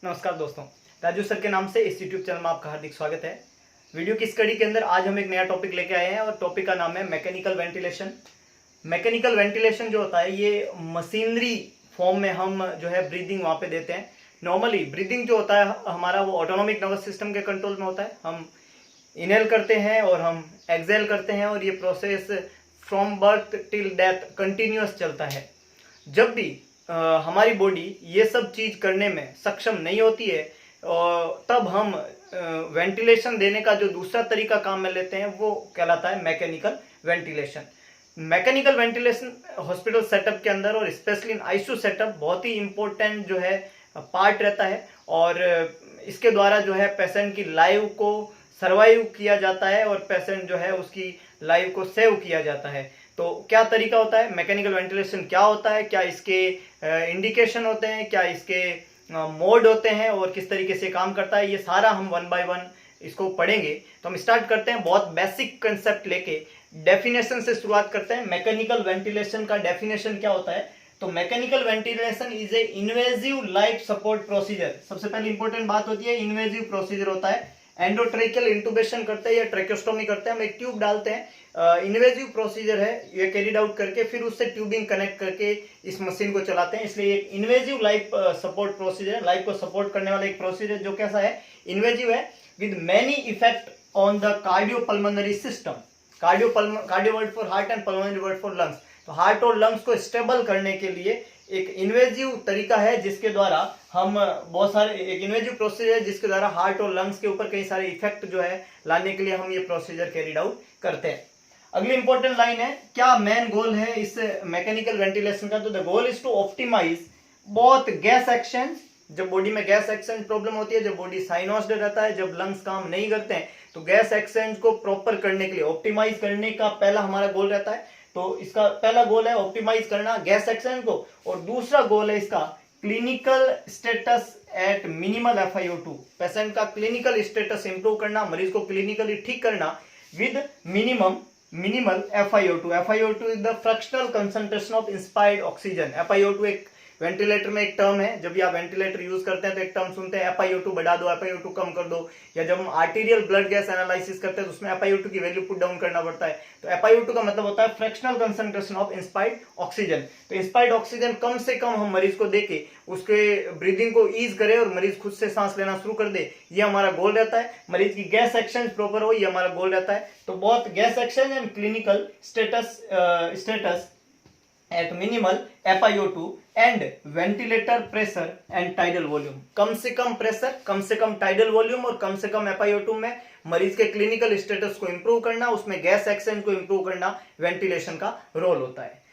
नमस्कार दोस्तों, राजू सर के नाम से इस यूट्यूब चैनल में आपका हार्दिक स्वागत है। वीडियो की इस कड़ी के अंदर आज हम एक नया टॉपिक लेके आए हैं और टॉपिक का नाम है मैकेनिकल वेंटिलेशन। मैकेनिकल वेंटिलेशन जो होता है ये मशीनरी फॉर्म में हम जो है ब्रीदिंग वहाँ पे देते हैं। नॉर्मली ब्रीदिंग जो होता है हमारा वो ऑटोनॉमिक नर्वस सिस्टम के कंट्रोल में होता है। हम इनहेल करते हैं और हम एक्सहेल करते हैं और ये process from birth till death continuous चलता है। जब भी हमारी बॉडी ये सब चीज करने में सक्षम नहीं होती है तब हम वेंटिलेशन देने का जो दूसरा तरीका काम में लेते हैं वो कहलाता है mechanical ventilation. Mechanical ventilation hospital setup के अंदर और स्पेशली इन आईसीयू सेटअप बहुत ही इंपॉर्टेंट जो है पार्ट रहता है और इसके द्वारा जो है पेशेंट की लाइफ को सर्वाइव किया जाता है और पेशेंट जो है उसकी लाइफ को सेव किया जाता है। तो क्या तरीका होता है, मैकेनिकल वेंटिलेशन क्या होता है, क्या इसके इंडिकेशन होते हैं, क्या इसके मोड होते हैं और किस तरीके से काम करता है, ये सारा हम वन बाय वन इसको पढ़ेंगे। तो हम स्टार्ट करते हैं बहुत बेसिक कंसेप्ट लेके, डेफिनेशन से शुरुआत करते हैं। मैकेनिकल वेंटिलेशन का डेफिनेशन क्या होता है? तो mechanical ventilation is a invasive life support procedure. सबसे पहले इंपॉर्टेंट बात होती है इन्वेजिव प्रोसीजर होता है। एंडोट्रेकियल इंटुबेशन करते हैं या ट्रेकोस्टोमी करते हैं, हम एक ट्यूब डालते हैं, इन्वेजिव प्रोसीजर है ये कैरिड आउट करके फिर उससे ट्यूबिंग कनेक्ट करके इस मशीन को चलाते हैं, इसलिए एक invasive life support procedure, life को सपोर्ट करने वाला एक प्रोसीजर जो कैसा है, इन्वेजिव है, with many effect on the cardiopulmonary system. Cardio word for heart and pulmonary word for lungs. तो हार्ट और लंग्स को स्टेबल करने के लिए एक इन्वेजिव तरीका है जिसके द्वारा हम बहुत सारे, एक इन्वेजिव प्रोसीजर है जिसके द्वारा हार्ट और लंग्स के ऊपर कई सारे इफेक्ट जो है लाने के लिए हम ये प्रोसीजर कैरिड आउट करते हैं। अगली इंपॉर्टेंट लाइन है, क्या मेन गोल है इस मैकेनिकल वेंटिलेशन का? तो the goal is to optimise both gas exchange, जब बॉडी में गैस एक्सचेंज प्रॉब्लम होती है, जब बॉडी साइनोस्ड रहता है, जब लंग्स काम नहीं करते हैं, तो गैस एक्सचेंज को प्रॉपर करने के लिए ऑप्टिमाइज करने का पहला हमारा गोल रहता है। तो इसका पहला गोल है ऑप्टिमाइज करना गैस एक्सचेंज को, और दूसरा गोल है इसका clinical status at minimal FiO2। Patient का क्लिनिकल स्टेटस इंप्रूव करना, मरीज को क्लिनिकली ठीक करना with minimal FiO2। FiO2 is the fractional concentration of inspired oxygen. FiO2 एक वेंटिलेटर में एक टर्म है, जब भी आप वेंटिलेटर यूज करते हैं तो एक टर्म सुनते हैं FiO2 बढ़ा दो, FiO2 कम कर दो, या जब हम आर्टीरियल ब्लड गैस एनालिसिस करते हैं तो उसमें FiO2 की वैल्यू पुट डाउन करना पड़ता है। तो FiO2 का मतलब होता है fractional concentration of inspired oxygen. तो इंस्पायर्ड ऑक्सीजन कम से कम हम मरीज को देके उसके ब्रीदिंग को ईज करे और मरीज खुद से सांस लेना शुरू कर दे, ये हमारा गोल रहता है। मरीज की गैस एक्सचेंज प्रॉपर हो, ये हमारा गोल रहता है। तो बहुत gas exchange and clinical status at minimal FiO2 and ventilator pressure and tidal volume। कम से कम प्रेशर, कम से कम टाइडल वॉल्यूम और कम से कम FiO2 में मरीज के क्लिनिकल स्टेटस को इंप्रूव करना, उसमें गैस एक्सचेंज को इंप्रूव करना वेंटिलेशन का रोल होता है।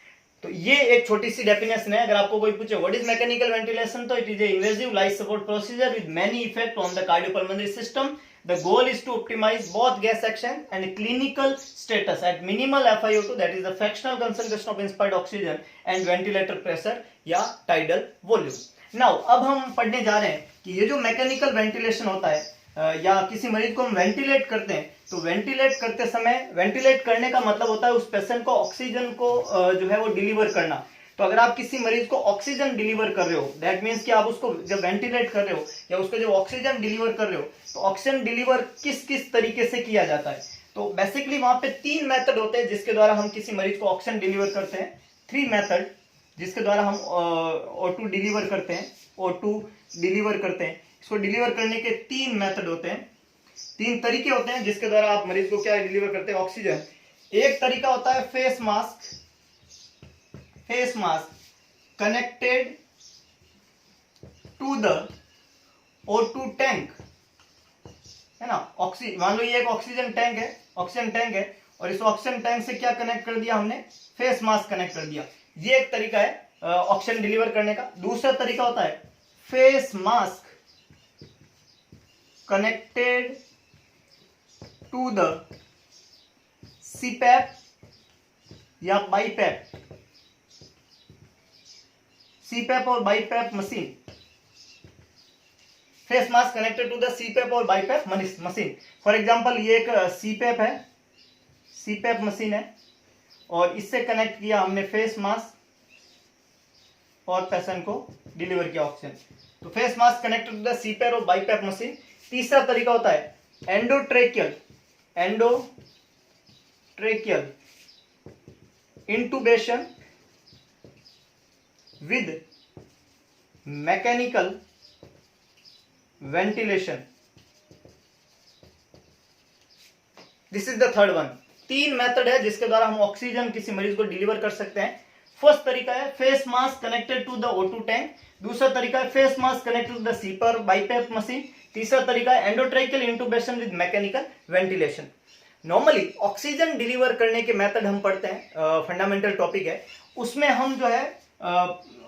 तो ये एक छोटी सी डेफिनेशन है। अगर आपको कोई पूछे व्हाट इज मैकेनिकल वेंटिलेशन, तो it is a invasive life support procedure with many effect on the cardiopulmonary system. The goal is to optimize both gas action and clinical status at minimal FiO2, that is the fractional concentration of inspired oxygen, and ventilator pressure या tidal volume। Now अब हम पढ़ने जा रहे हैं कि ये जो मैकेनिकल वेंटिलेशन होता है या किसी मरीज को हम वेंटिलेट करते हैं, तो वेंटिलेट करते समय, वेंटिलेट करने का मतलब होता है उस पेशेंट को ऑक्सीजन को जो है वो डिलीवर करना। तो अगर आप किसी मरीज को ऑक्सीजन डिलीवर कर रहे हो, दैट मींस कि आप उसको जब वेंटिलेट कर रहे हो या उसको जब ऑक्सीजन डिलीवर कर रहे हो, तो ऑक्सीजन डिलीवर किस किस तरीके से किया जाता है? तो बेसिकली वहां पे 3 मेथड होते हैं जिसके द्वारा हम किसी मरीज को ऑक्सीजन डिलीवर करते हैं। 3 मेथड जिसके द्वारा हम O2 डिलीवर करते हैं, O2 डिलीवर करते हैं। इसको डिलीवर करने के 3 मेथड होते हैं, 3 तरीके होते हैं जिसके द्वारा आप मरीज को क्या डिलीवर करते हैं, ऑक्सीजन। एक तरीका होता है face mask connected to the O2 tank, है ना। मान लो ये एक ऑक्सीजन टैंक है और इस ऑक्सीजन टैंक से क्या कनेक्ट कर दिया हमने, फेस मास्क कनेक्ट कर दिया। ये एक तरीका है ऑक्सीजन डिलीवर करने का। दूसरा तरीका होता है face mask connected to the CPAP या BiPAP, CPAP और BiPAP machine. Face mask connected to the CPAP और BiPAP मशीन। फॉर एग्जांपल ये एक CPAP है, CPAP मशीन है और इससे कनेक्ट किया हमने फेस मास्क और पेशेंट को डिलीवर किया ऑक्सीजन। तो face mask connected to the CPAP और बाईपैप मशीन। तीसरा तरीका होता है endotracheal intubation with mechanical ventilation. This is the third one. 3 method है जिसके द्वारा हम ऑक्सीजन किसी मरीज को डिलीवर कर सकते हैं। फर्स्ट तरीका है face mask connected to the O2 tank. दूसरा तरीका है face mask connected to the CPAP BiPAP machine. तीसरा तरीका है endotracheal intubation with mechanical ventilation. Normally oxygen deliver करने के मेथड हम पढ़ते हैं, फंडामेंटल टॉपिक है, उसमें हम जो है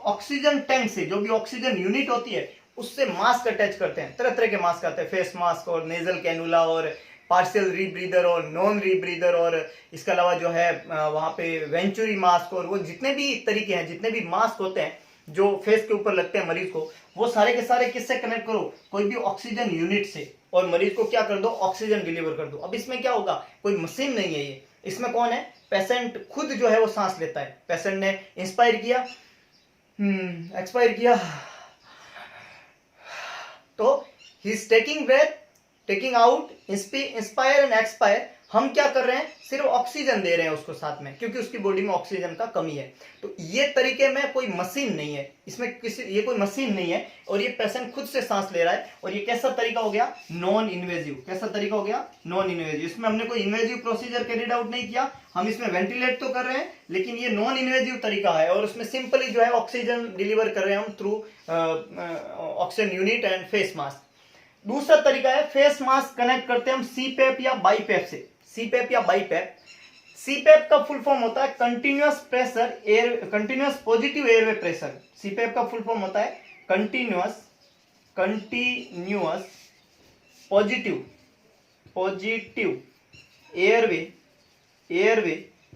ऑक्सीजन टैंक से जो भी ऑक्सीजन यूनिट होती है उससे मास्क अटैच करते हैं। तरह तरह के मास्क आते हैं, फेस मास्क और नेजल कैनुला और पार्शियल रीब्रीदर और नॉन रीब्रीदर, और इसके अलावा जो है वहां पे वेंचुरी मास्क, और वो जितने भी तरीके हैं, जितने भी मास्क होते हैं जो फेस के ऊपर लगते हैं मरीज को, वो सारे के सारे किससे कनेक्ट करो, कोई भी ऑक्सीजन यूनिट से, और मरीज को क्या कर दो, ऑक्सीजन डिलीवर कर दो। अब इसमें क्या होगा, कोई मशीन नहीं है ये, इसमें कौन है, पेशेंट खुद जो है वो सांस लेता है। पेशेंट ने इंस्पायर किया, एक्सपायर किया, तो he is taking breath, taking out, inspire and expire. हम क्या कर रहे हैं, सिर्फ ऑक्सीजन दे रहे हैं उसको साथ में, क्योंकि उसकी बॉडी में ऑक्सीजन का कमी है। तो ये तरीके में कोई मशीन नहीं है, इसमें ये कोई मशीन नहीं है, और ये पेशेंट खुद से सांस ले रहा है। और ये कैसा तरीका हो गया, नॉन इन्वेजिव। कैसा तरीका हो गया, नॉन इन्वेजिव। इसमें हमने कोई इन्वेजिव प्रोसीजर कैरिड आउट नहीं किया, हम इसमें वेंटिलेट तो कर रहे हैं, लेकिन ये नॉन इन्वेजिव तरीका है, और उसमें सिंपली जो है ऑक्सीजन डिलीवर कर रहे हैं हम through oxygen unit and face mask. दूसरा तरीका है फेस मास्क कनेक्ट करते हैं हम सीपैप या बाईपैप से। सीपैप या बाईपैप, सीपैप का फुल फॉर्म होता है continuous pressure air, continuous positive airway pressure. CPAP का फुल फॉर्म होता है continuous positive airway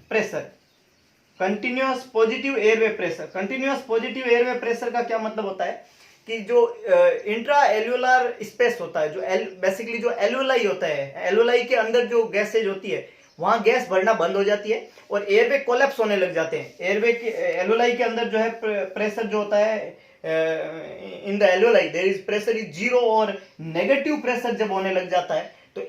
pressure. Continuous positive airway pressure. Continuous positive airway pressure का क्या मतलब होता है कि जो इंट्रा एल्यूलर स्पेस होता है, जो बेसिकली जो एल्यूलाई होता है, एल्यूलाई के अंदर जो गैसेज होती है वहां गैस भरना बंद हो जाती है और एयरवे कोलैप्स होने लग जाते हैं। एयरवे के एल्यूलाई के अंदर जो है प्रेशर जो होता है in the alveoli there is pressure is zero, और नेगेटिव प्रेशर जब होने लग जाता है तो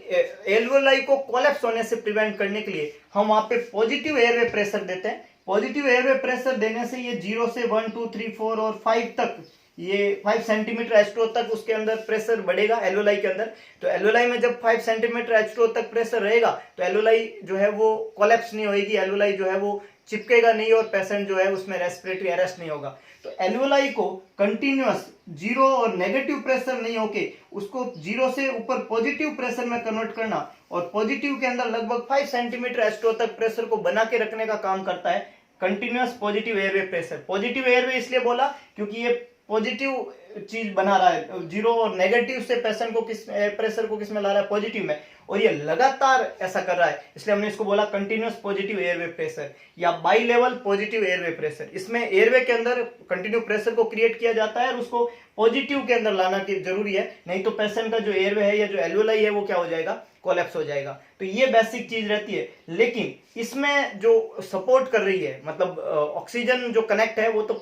एल्यूलाई को कोलैप्स होने से प्रिवेंट करने के लिए हम वहां पे पॉजिटिव एयरवे प्रेशर देते हैं। पॉजिटिव एयरवे प्रेशर देने से ये 0 से 1, 2, 3, 4 और 5 तक, ये 5 सेंटीमीटर H2O तक उसके अंदर प्रेशर बढ़ेगा एल्यूलाई के अंदर। तो एल्यूलाई में जब 5 सेंटीमीटर H2O तक प्रेशर रहेगा तो एल्यूलाई जो है वो कोलैप्स नहीं होगी, एल्यूलाई जो है वो चिपकेगा नहीं और पेशेंट जो है उसमें रेस्पिरेटरी अरेस्ट नहीं होगा। तो एल्यूलाई को कंटिन्यूअस जीरो और नेगेटिव प्रेशर नहीं होके उसको 0 से ऊपर पॉजिटिव प्रेशर में कन्वर्ट करना, और पॉजिटिव के अंदर लगभग 5 सेंटीमीटर H2O तक प्रेशर को बना के रखने का काम करता है continuous positive airway pressure. Positive airway इसलिए बोला क्योंकि ये पॉजिटिव चीज बना रहा है, जीरो और नेगेटिव से पेशेंट को किस प्रेशर को किस में ला रहा है, पॉजिटिव में, और ये लगातार ऐसा कर रहा है, इसलिए हमने इसको बोला कंटिन्यूअस पॉजिटिव एयरवे प्रेशर या by level positive airway pressure. इसमें एयरवे के अंदर कंटिन्यू प्रेशर को क्रिएट किया जाता है और उसको पॉजिटिव के अंदर लाना की जरूरी है, नहीं तो पेशेंट का जो एयरवे है या जो एल्यूलाई है वो क्या हो जाएगा, कोलैप्स हो जाएगा। तो ये बेसिक चीज रहती है, लेकिन इसमें जो सपोर्ट कर रही है, मतलब ऑक्सीजन जो कनेक्ट है वो तो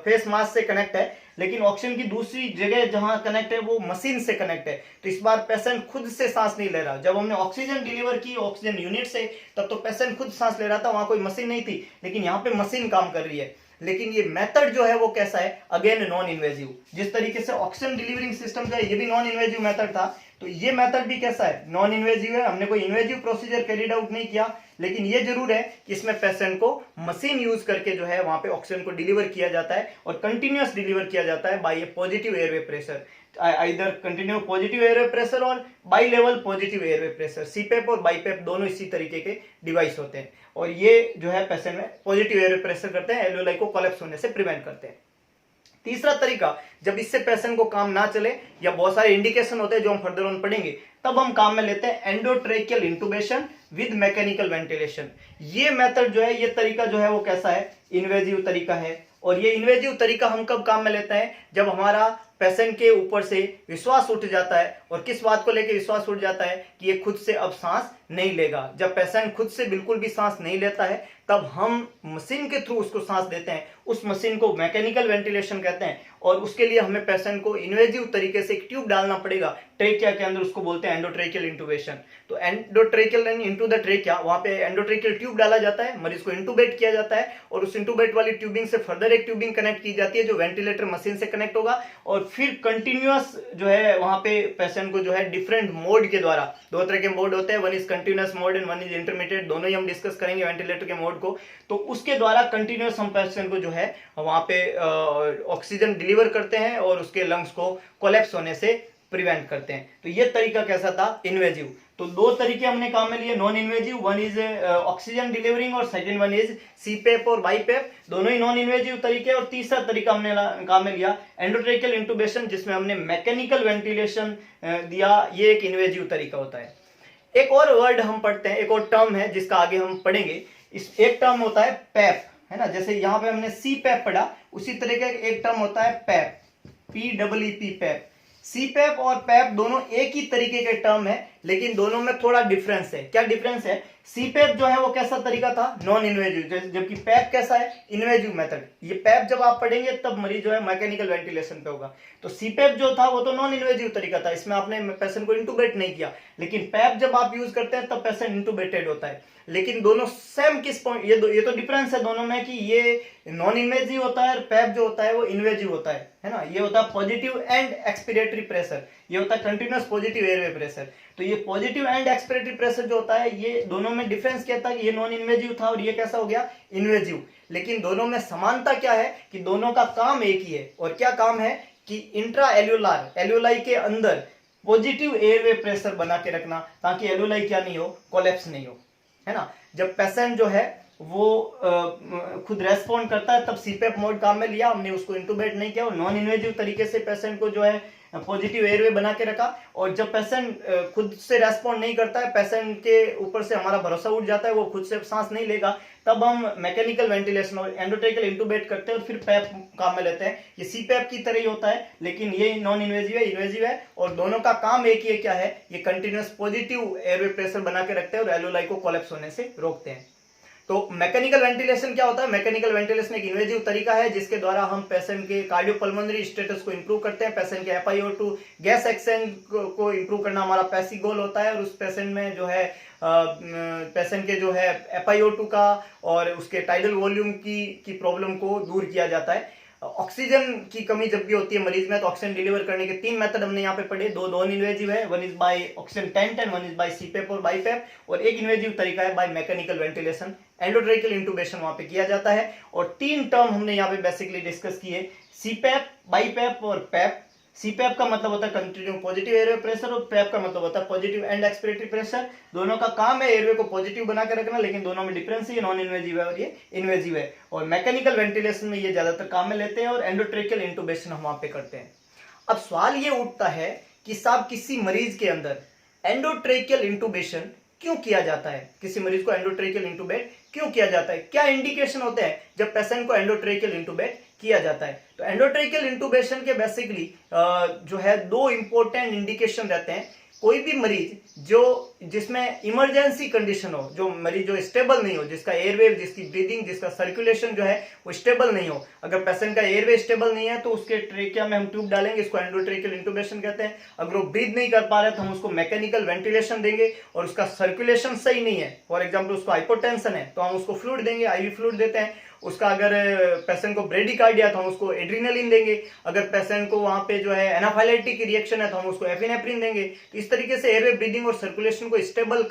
फेस मास्क से कनेक्ट है, लेकिन ऑक्सीजन की दूसरी जगह जहां कनेक्ट है वो मशीन से कनेक्ट है। तो इस बार पेशेंट खुद से सांस नहीं ले रहा। जब हमने ऑक्सीजन डिलीवर की ऑक्सीजन यूनिट से तब तो पेशेंट खुद सांस ले रहा था, वहां कोई मशीन नहीं थी, लेकिन यहाँ पे मशीन काम कर रही है। लेकिन ये मेथड जो है वो कैसा है, अगेन नॉन इन्वेजिव। जिस तरीके से ऑक्सीजन डिलीवरिंग सिस्टम का ये भी नॉन इन्वेजिव मेथड था, तो ये मेथड भी कैसा है, नॉन इन्वेजिव है। हमने कोई इन्वेजिव प्रोसीजर कैरिड आउट नहीं किया, लेकिन ये जरूर है कि इसमें पेशेंट को मशीन यूज करके जो है वहां पे ऑक्सीजन को डिलीवर किया जाता है और कंटिन्यूअस डिलीवर किया जाता है by a positive airway pressure, either continue positive airway pressure और bi level positive airway pressure. CPAP और बाईपैप दोनों इसी तरीके के डिवाइस होते हैं, और ये जो है पेशेंट में पॉजिटिव एयरवे प्रेशर करते हैं, एल्यूलाई को कोलैप्स होने से प्रिवेंट करते हैं। तीसरा तरीका, जब इससे पेशेंट को काम ना चले या बहुत सारे इंडिकेशन होते हैं जो हम फर्दर ऑन पढ़ेंगे, तब हम काम में लेते हैं endotracheal intubation with mechanical ventilation. ये मेथड जो है, ये तरीका जो है वो कैसा है, इन्वेजिव तरीका है। और ये इन्वेजिव तरीका हम कब काम में लेते हैं, जब हमारा पेशेंट के ऊपर से विश्वास उठ जाता है। और किस बात को लेकर विश्वास उठ जाता है कि ये खुद से अब सांस नहीं लेगा। जब पेशेंट खुद से बिल्कुल भी सांस नहीं लेता है तब हम मशीन के थ्रू उसको सांस देते हैं। उस मशीन को मैकेनिकल वेंटिलेशन कहते हैं और उसके लिए हमें पेशेंट को इन्वेजिव तरीके से एक ट्यूब डालना पड़ेगा ट्रेकिया के अंदर, उसको बोलते हैं एंडोट्रेकियल इंटूबेशन। तो एंडोट्रेकियल इनटू द ट्रेकिया, वहां पे एंडोट्रेकियल ट्यूब डाला जाता है, मरीज को इंटूबेट किया जाता है और उस इंटूबेट वाली ट्यूबिंग से फर्दर एक ट्यूबिंग कनेक्ट की जाती है जो वेंटिलेटर मशीन से कनेक्ट होगा और फिर कंटिन्यूअस जो है वहां पे पेशेंट को जो है डिफरेंट मोड के द्वारा, दो तरह के मोड होते हैं, one is continuous mode and one is intermediate, दोनों ही हम डिस्कस करेंगे वेंटिलेटर के मोड को। तो उसके द्वारा कंटिन्यूअस हम पेशेंट को जो है वहां पे ऑक्सीजन डिलीवर करते हैं और उसके लंग्स को कोलैप्स होने से प्रिवेंट करते हैं। तो ये तरीका कैसा था, इन्वेजिव। तो दो तरीके हमने काम में लिए, non invasive, one is oxygen delivering और सेकंड वन इज सीपेप और बाईपेप, दोनों ही नॉन इन्वेजिव तरीके। और तीसरा तरीका हमने काम में लिया एंडोट्रेकियल इंटूबेशन, जिसमें हमने मैकेनिकल वेंटिलेशन दिया। ये एक इन्वेजिव तरीका होता है। एक और वर्ड हम पढ़ते हैं, एक और टर्म है जिसका आगे हम पढ़ेंगे। इस एक टर्म होता है पैप, है ना, जैसे यहां पे हमने सी पैप पढ़ा, उसी तरह का एक टर्म होता है पैप, PEEP पैप। सीपैप और पैप दोनों एक ही तरीके के टर्म है, लेकिन दोनों में थोड़ा डिफरेंस है। क्या डिफरेंस है, सीपैप जो है वो कैसा तरीका था, नॉन इन्वेजिव, जबकि पैप कैसा है, इन्वेजिव मेथड। ये पैप जब आप पढ़ेंगे तब मरीज जो है मैकेनिकल वेंटिलेशन पे होगा। तो सीपैप जो था वो तो नॉन इन्वेजिव तरीका था, इसमें आपने पेशेंट को इंटूबेट नहीं किया, लेकिन पैप जब आप यूज करते हैं तब पेशेंट इंटूबेटेड होता है। लेकिन दोनों सेम किस पॉइंट, ये तो डिफरेंस है दोनों में कि ये नॉन इन्वेजिव होता है और पैप जो होता है वो इन्वेजिव होता है ना। ये होता है पॉजिटिव एंड एक्सपिरेटरी प्रेशर, ये होता है कंटिन्यूअस पॉजिटिव एयरवे प्रेशर। तो ये पॉजिटिव एंड एक्सपिरेटरी प्रेशर जो होता है, ये दोनों में डिफरेंस क्या था कि ये नॉन इन्वेजिव था और ये कैसा हो गया, इन्वेजिव। लेकिन दोनों में समानता क्या है कि दोनों का काम एक ही है। और क्या काम है कि इंट्रा एल्यूलर, एल्यूलाई के अंदर पॉजिटिव एयरवे प्रेशर बना के रखना, ताकि एल्यूलाई क्या नहीं हो, कोलैप्स नहीं हो, है ना। जब पेशेंट जो है वो खुद रेस्पॉन्ड करता है तब सीपैप मोड काम में लिया, हमने उसको इंटूबेट नहीं किया और नॉन इन्वेजिव तरीके से पेशेंट को जो है पॉजिटिव एयरवे बना के रखा। और जब पेशेंट खुद से रेस्पॉन्ड नहीं करता है, पेशेंट के ऊपर से हमारा भरोसा उठ जाता है, वो खुद से सांस नहीं लेगा, तब हम मैकेनिकल वेंटिलेशन और एंडोट्रेकियल इंटूबेट करते हैं और फिर पैप काम में लेते हैं। ये सीपैप की तरह ही होता है, लेकिन ये नॉन इन्वेजिव है, इन्वेजिव है, और दोनों का काम एक ही है, क्या है, ये कंटिन्यूअस पॉजिटिव एयरवे प्रेशर बना के रखते हैं और एल्यूलाई को कोलैप्स होने से रोकते हैं। तो मैकेनिकल वेंटिलेशन क्या होता है, मैकेनिकल वेंटिलेशन एक इन्वेजिव तरीका है जिसके द्वारा हम पेशेंट के कार्डियोपल्मोनरी स्टेटस को इंप्रूव करते हैं। पेशेंट के FiO2 गैस एक्सचेंज को इंप्रूव करना हमारा पैसिव गोल होता है और उस पेशेंट में जो है पेशेंट के जो है FiO2 का और उसके टाइडल वॉल्यूम की प्रॉब्लम को दूर किया जाता है। ऑक्सीजन की कमी जब भी होती है मरीज में, तो ऑक्सीजन डिलीवर करने के 3 मेथड हमने यहाँ पे पढ़े, दो नॉन इन्वेजिव है, one is by oxygen tent and one is by CPAP और बाईपैप, और एक इन्वेजिव तरीका है बाय मैकेनिकल वेंटिलेशन, एंडोट्रेकियल इंटूबेशन वहां पे किया जाता है। और 3 टर्म हमने यहाँ पे बेसिकली डिस्कस किए, सीपैप, बाईपैप और पैप। सीपैप का मतलब होता है कंटिन्यू पॉजिटिव एयरवे प्रेशर और पैप का मतलब होता है पॉजिटिव एंड एक्सपिरेटरी प्रेशर। दोनों का काम है एयरवे को पॉजिटिव बना के रखना, लेकिन दोनों में डिफरेंस है, ये नॉन इन्वेजिव है और ये इन्वेजिव है। और मैकेनिकल वेंटिलेशन में ये ज्यादातर काम में लेते हैं और एंडोट्रेकियल इंटूबेशन हम वहां पे करते हैं। अब सवाल ये उठता है कि साहब किसी मरीज के अंदर एंडोट्रेकियल इंटूबेशन क्यों किया जाता है, किसी मरीज को एंडोट्रेकियल इंटूबेट क्यों किया जाता है, क्या इंडिकेशन होते हैं जब पेशेंट को एंडोट्रेकियल इंटूबेट किया जाता है। तो एंडोट्रेकियल इंटूबेशन के बेसिकली जो है 2 इंपॉर्टेंट इंडिकेशन रहते हैं। कोई भी मरीज जिसमें इमरजेंसी कंडीशन हो, जो मरीज जो स्टेबल नहीं हो, जिसका एयरवे, जिसकी ब्रीदिंग, जिसका सर्कुलेशन जो है वो स्टेबल नहीं हो, अगर पेशेंट का एयरवे स्टेबल नहीं है तो उसके ट्रेकिया में हम ट्यूब डालेंगे, इसको एंडोट्रेकियल इंटूबेशन कहते हैं। अगर वो ब्रीथ नहीं कर पा रहे तो हम उसको मैकेनिकल वेंटिलेशन देंगे, और उसका सर्कुलेशन सही नहीं है, फॉर एग्जाम्पल उसको हाइपोटेंशन है तो हम उसको फ्लूइड देंगे, IV फ्लूइड देते हैं। उसका अगर पेशेंट को ब्रेडिकार्डिया तो हम उसको एड्रीनलिन देंगे, अगर पेशेंट को वहां पे जो है एनाफाइलेटिक रिएक्शन है तो हम उसको एफिनेफ्रिन देंगे। तो इस तरीके से एयरवे, ब्रीदिंग और सर्कुलेशन को स्टेबल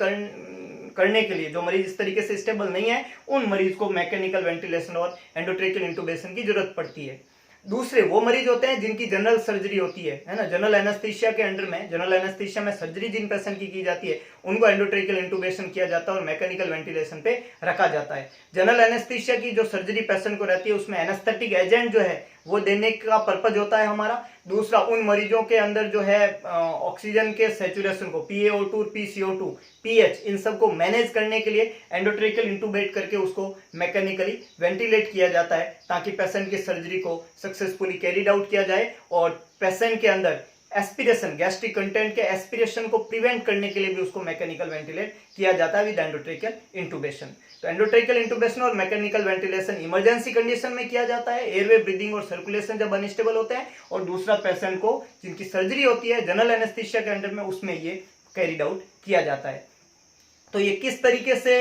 करने के लिए जो मरीज इस तरीके से स्टेबल नहीं है, उन मरीज को मैकेनिकल वेंटिलेशन और एंडोट्रेकियल इंटूबेशन की जरूरत पड़ती है। दूसरे वो मरीज होते हैं जिनकी जनरल सर्जरी होती है ना, जनरल एनेस्थीसिया के अंडर में, जनरल एनेस्थीसिया में सर्जरी जिन पेशेंट की जाती है उनको एंडोट्रेकियल इंटूबेशन किया जाता है और मैकेनिकल वेंटिलेशन पे रखा जाता है। जनरल एनेस्थीसिया की जो सर्जरी पेशेंट को रहती है उसमें एनेस्थेटिक एजेंट जो है वो देने का पर्पज होता है हमारा। दूसरा, उन मरीजों के अंदर जो है ऑक्सीजन के सेचुरेशन को, PaO2, PCO2, पीएच, इन सब को मैनेज करने के लिए एंडोट्रेकियल इंटूबेट करके उसको मैकेनिकली वेंटिलेट किया जाता है, ताकि पेशेंट की सर्जरी को सक्सेसफुली कैरिड आउट किया जाए और पेशेंट के अंदर एस्पिरेशन, गैस्ट्रिक कंटेंट के एस्पिरेशन को प्रिवेंट करने के लिए भी उसको मैकेनिकल वेंटिलेट किया जाता है विद एंडोट्रेकियल इंटूबेशन। तो एंडोट्रेकियल इंटूबेशन और मैकेनिकल वेंटिलेशन इमरजेंसी कंडीशन में किया जाता है, एयरवे, ब्रीदिंग और सर्कुलेशन जब अनस्टेबल होते हैं, और दूसरा पेशेंट को जिनकी सर्जरी होती है जनरल एनेस्थीसिया के अंडर में, उसमें ये कैरिड आउट किया जाता है। तो ये किस तरीके से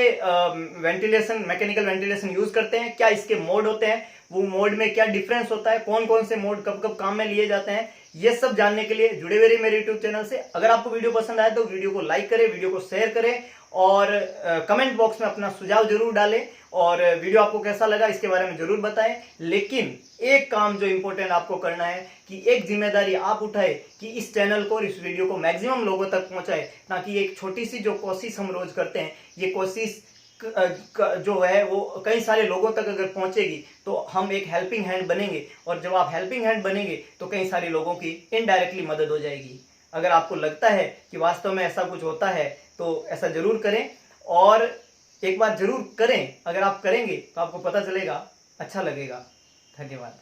वेंटिलेशन, मैकेनिकल वेंटिलेशन यूज करते हैं, क्या इसके मोड होते हैं, वो मोड में क्या डिफरेंस होता है, कौन कौन से मोड कब कब काम में लिए जाते हैं, ये सब जानने के लिए जुड़े हुए मेरे यूट्यूब चैनल से। अगर आपको वीडियो पसंद आए तो वीडियो को लाइक करें, वीडियो को शेयर करें और कमेंट बॉक्स में अपना सुझाव जरूर डालें, और वीडियो आपको कैसा लगा इसके बारे में जरूर बताएं। लेकिन एक काम जो इंपॉर्टेंट आपको करना है कि एक जिम्मेदारी आप उठाए कि इस चैनल को और इस वीडियो को मैक्सिमम लोगों तक पहुंचाए, ताकि एक छोटी सी जो कोशिश हम रोज करते हैं, ये कोशिश जो है वो कई सारे लोगों तक अगर पहुंचेगी तो हम एक हेल्पिंग हैंड बनेंगे, और जब आप हेल्पिंग हैंड बनेंगे तो कई सारे लोगों की इनडायरेक्टली मदद हो जाएगी। अगर आपको लगता है कि वास्तव में ऐसा कुछ होता है तो ऐसा जरूर करें, और एक बात जरूर करें, अगर आप करेंगे तो आपको पता चलेगा, अच्छा लगेगा। धन्यवाद।